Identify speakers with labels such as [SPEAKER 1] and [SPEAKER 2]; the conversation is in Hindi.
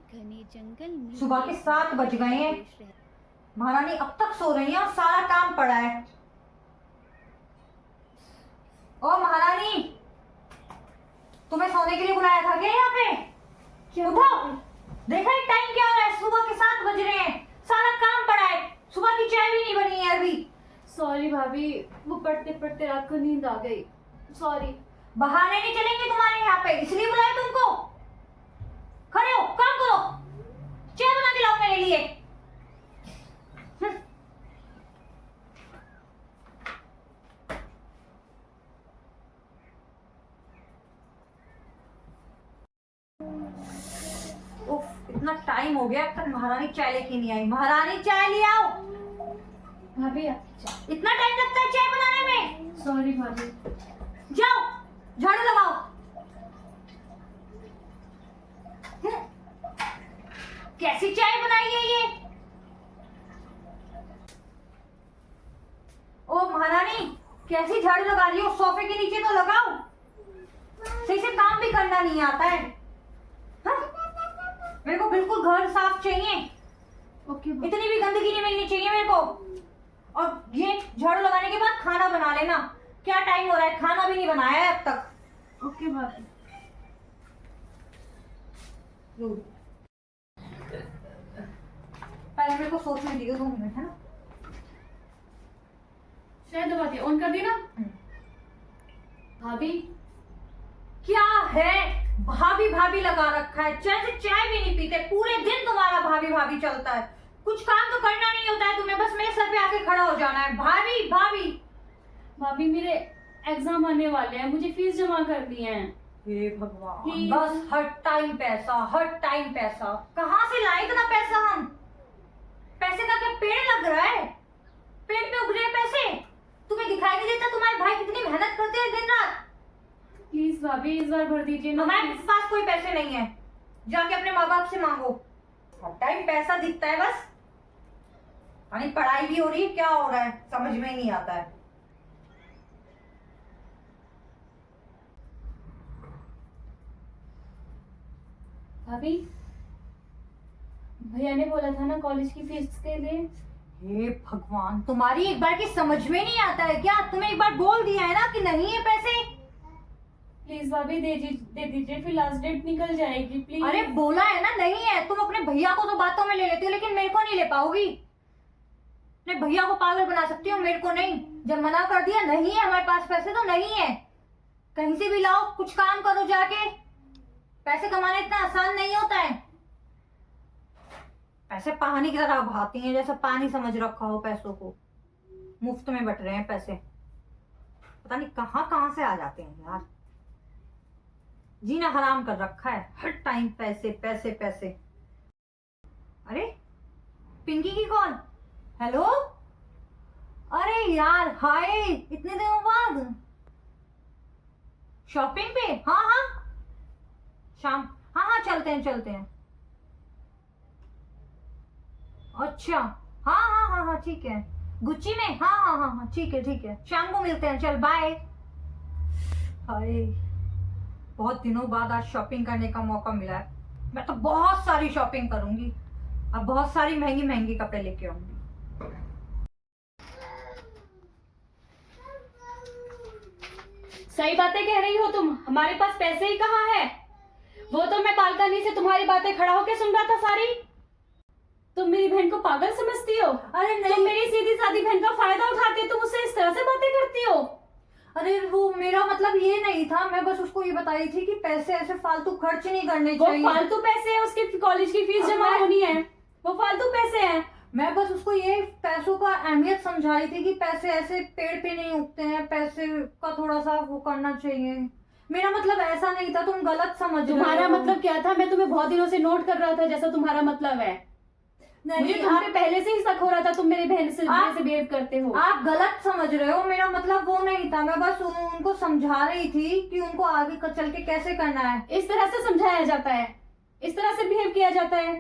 [SPEAKER 1] घने जंगल में
[SPEAKER 2] सुबह के 7 बज गए हैं। महारानी अब तक सो रही है और सारा काम पड़ा है। ओ महारानी, तुम्हें सोने के लिए बुलाया था क्या यहाँ पे? उठो, देखा ही टाइम क्या हो रहा है? सुबह के 7 बज रहे हैं, सारा काम पड़ा है, सुबह की चाय भी नहीं बनी है अभी।
[SPEAKER 3] सॉरी भाभी, वो पढ़ते पढ़ते रात को नींद आ गई। सॉरी।
[SPEAKER 2] बहाने नहीं चलेंगे तुम्हारे यहाँ पे, इसलिए बुलाया तुमको। खड़े हो, काम करो, चाय बना के लाओ मेरे लिए। उफ, इतना टाइम हो गया, अब तक महारानी चाय लेके नहीं आई। महारानी चाय ले आओ।
[SPEAKER 3] भाभी
[SPEAKER 2] इतना टाइम लगता है चाय बनाने में?
[SPEAKER 3] सॉरी भाभी।
[SPEAKER 2] जाओ, झाड़ू लगाओ। कैसी चाय बनाई है ये? ओ महारानी, कैसी झाड़ू लगा रही हो? सोफे के नीचे तो लगाओ, सही से काम भी करना नहीं आता है। हाँ? मेरे को बिल्कुल घर साफ चाहिए।
[SPEAKER 3] ओके।
[SPEAKER 2] इतनी भी गंदगी नहीं मिलनी चाहिए मेरे को। और ये झाड़ू लगाने के बाद खाना बना लेना। क्या टाइम हो रहा है, खाना भी नहीं बनाया है अब तक।
[SPEAKER 3] ओके भाभी।
[SPEAKER 2] पहले मेरे को सोचने दियो 2 मिनट, है ना?
[SPEAKER 3] शायद दबा दिया, ऑन कर दी ना। भाभी
[SPEAKER 2] क्या है, भाभी भाभी लगा रखा है? चाय से चाय भी नहीं पीते, पूरे दिन तुम्हारा भाभी भाभी चलता है। कुछ काम तो करना नहीं होता है तुम्हें, बस मेरे सर पे आके खड़ा हो जाना है। भाभी भाभी
[SPEAKER 3] भाभी, मेरे एग्जाम आने वाले हैं, मुझे फीस जमा करनी है।
[SPEAKER 2] हे भगवान,
[SPEAKER 3] Please.
[SPEAKER 2] बस हर टाइम पैसा, हर टाइम पैसा। कहाँ से लाए इतना पैसा हम? पैसे का क्या पेड़ लग रहा है? पेड़ पे उग रहे हैं पैसे? तुम्हें दिखाई नहीं देता तुम्हारे भाई कितनी मेहनत करते हैं दिन रात?
[SPEAKER 3] प्लीज भाभी, इस बार भर दीजिए ना।
[SPEAKER 2] हमारे पास कोई पैसे नहीं है, जाके अपने माँ बाप से मांगो। हर टाइम पैसा दिखता है बस। यानी पढ़ाई भी हो रही है, क्या हो रहा है समझ में नहीं आता है।
[SPEAKER 3] भाभी, भैया ने बोला था ना कॉलेज की फीस के लिए।
[SPEAKER 2] हे भगवान, तुम्हारी एक बार की समझ में नहीं आता है क्या? तुम्हें एक बार बोल दिया है ना कि नहीं है पैसे।
[SPEAKER 3] प्लीज भाभी, दे दीजिए, फिर लास्ट डेट निकल जाएगी। प्लीज।
[SPEAKER 2] अरे बोला है ना नहीं है। तुम अपने भैया को तो बातों में ले लेती हो, लेकिन मेरे को नहीं ले पाओगी। अपने भैया को पागल बना सकती हो, मेरे को नहीं। जब मना कर दिया नहीं है हमारे पास पैसे तो नहीं है, कहीं से भी लाओ, कुछ काम करो जाके। पैसे कमाना इतना आसान नहीं होता है। पैसे पानी की तरह बहाती हैं, जैसे पानी समझ रखा हो पैसों को। मुफ्त में बट रहे हैं पैसे, पता नहीं कहाँ कहाँ से आ जाते हैं यार। जीना हराम कर रखा है, हर टाइम पैसे पैसे पैसे। अरे पिंकी की कॉल। हेलो, अरे यार हाय, इतने दिनों बाद शॉपिंग पे? हाँ हाँ शाम, हाँ हाँ चलते हैं चलते हैं। अच्छा हाँ हाँ हाँ हाँ ठीक है, गुच्ची में? हाँ हाँ हाँ हाँ ठीक है, शाम को मिलते हैं, चल बाय। हाय, बहुत दिनों बाद आज शॉपिंग करने का मौका मिला है। मैं तो बहुत सारी शॉपिंग करूंगी, अब बहुत सारी महंगी महंगी कपड़े लेके आऊंगी।
[SPEAKER 3] सही बातें कह रही हो तुम, हमारे पास पैसे ही कहाँ है। वो तो मैं बालकनी से तुम्हारी बातें खड़ा होकर सुन रहा था सारी। तुम मेरी बहन को पागल समझती हो?
[SPEAKER 2] अरे नहीं,
[SPEAKER 3] तुम मेरी सीधी सादी बहन का फायदा उठाती हो, तुम उससे इस तरह से बातें करती हो।
[SPEAKER 2] अरे वो मेरा मतलब ये नहीं था, मैं बस उसको ये बताई थी कि पैसे ऐसे फालतू खर्च नहीं करने चाहिए।
[SPEAKER 3] वो फालतू पैसे है, उसकी कॉलेज की फीस जमा होनी है, वो फालतू पैसे हैं।
[SPEAKER 2] मैं बस उसको ये पैसों का अहमियत समझा रही थी कि पैसे ऐसे पेड़ पे नहीं उगते हैं, पैसे का थोड़ा सा वो करना चाहिए। मेरा मतलब ऐसा नहीं था, तुम गलत समझ रहे हो।
[SPEAKER 3] तुम्हारा मतलब क्या था? मैं तुम्हें बहुत दिनों से नोट कर रहा था जैसा तुम्हारा मतलब है। मुझे तुम पे पहले से ही शक हो रहा था, तुम मेरी बहन से बिहेव करते हो।
[SPEAKER 2] आप गलत समझ रहे हो, मेरा मतलब वो नहीं था। मैं बस उनको समझा रही थी कि उनको आगे चल के कैसे करना है।
[SPEAKER 3] इस तरह से समझाया जाता है, इस तरह से बिहेव किया जाता है।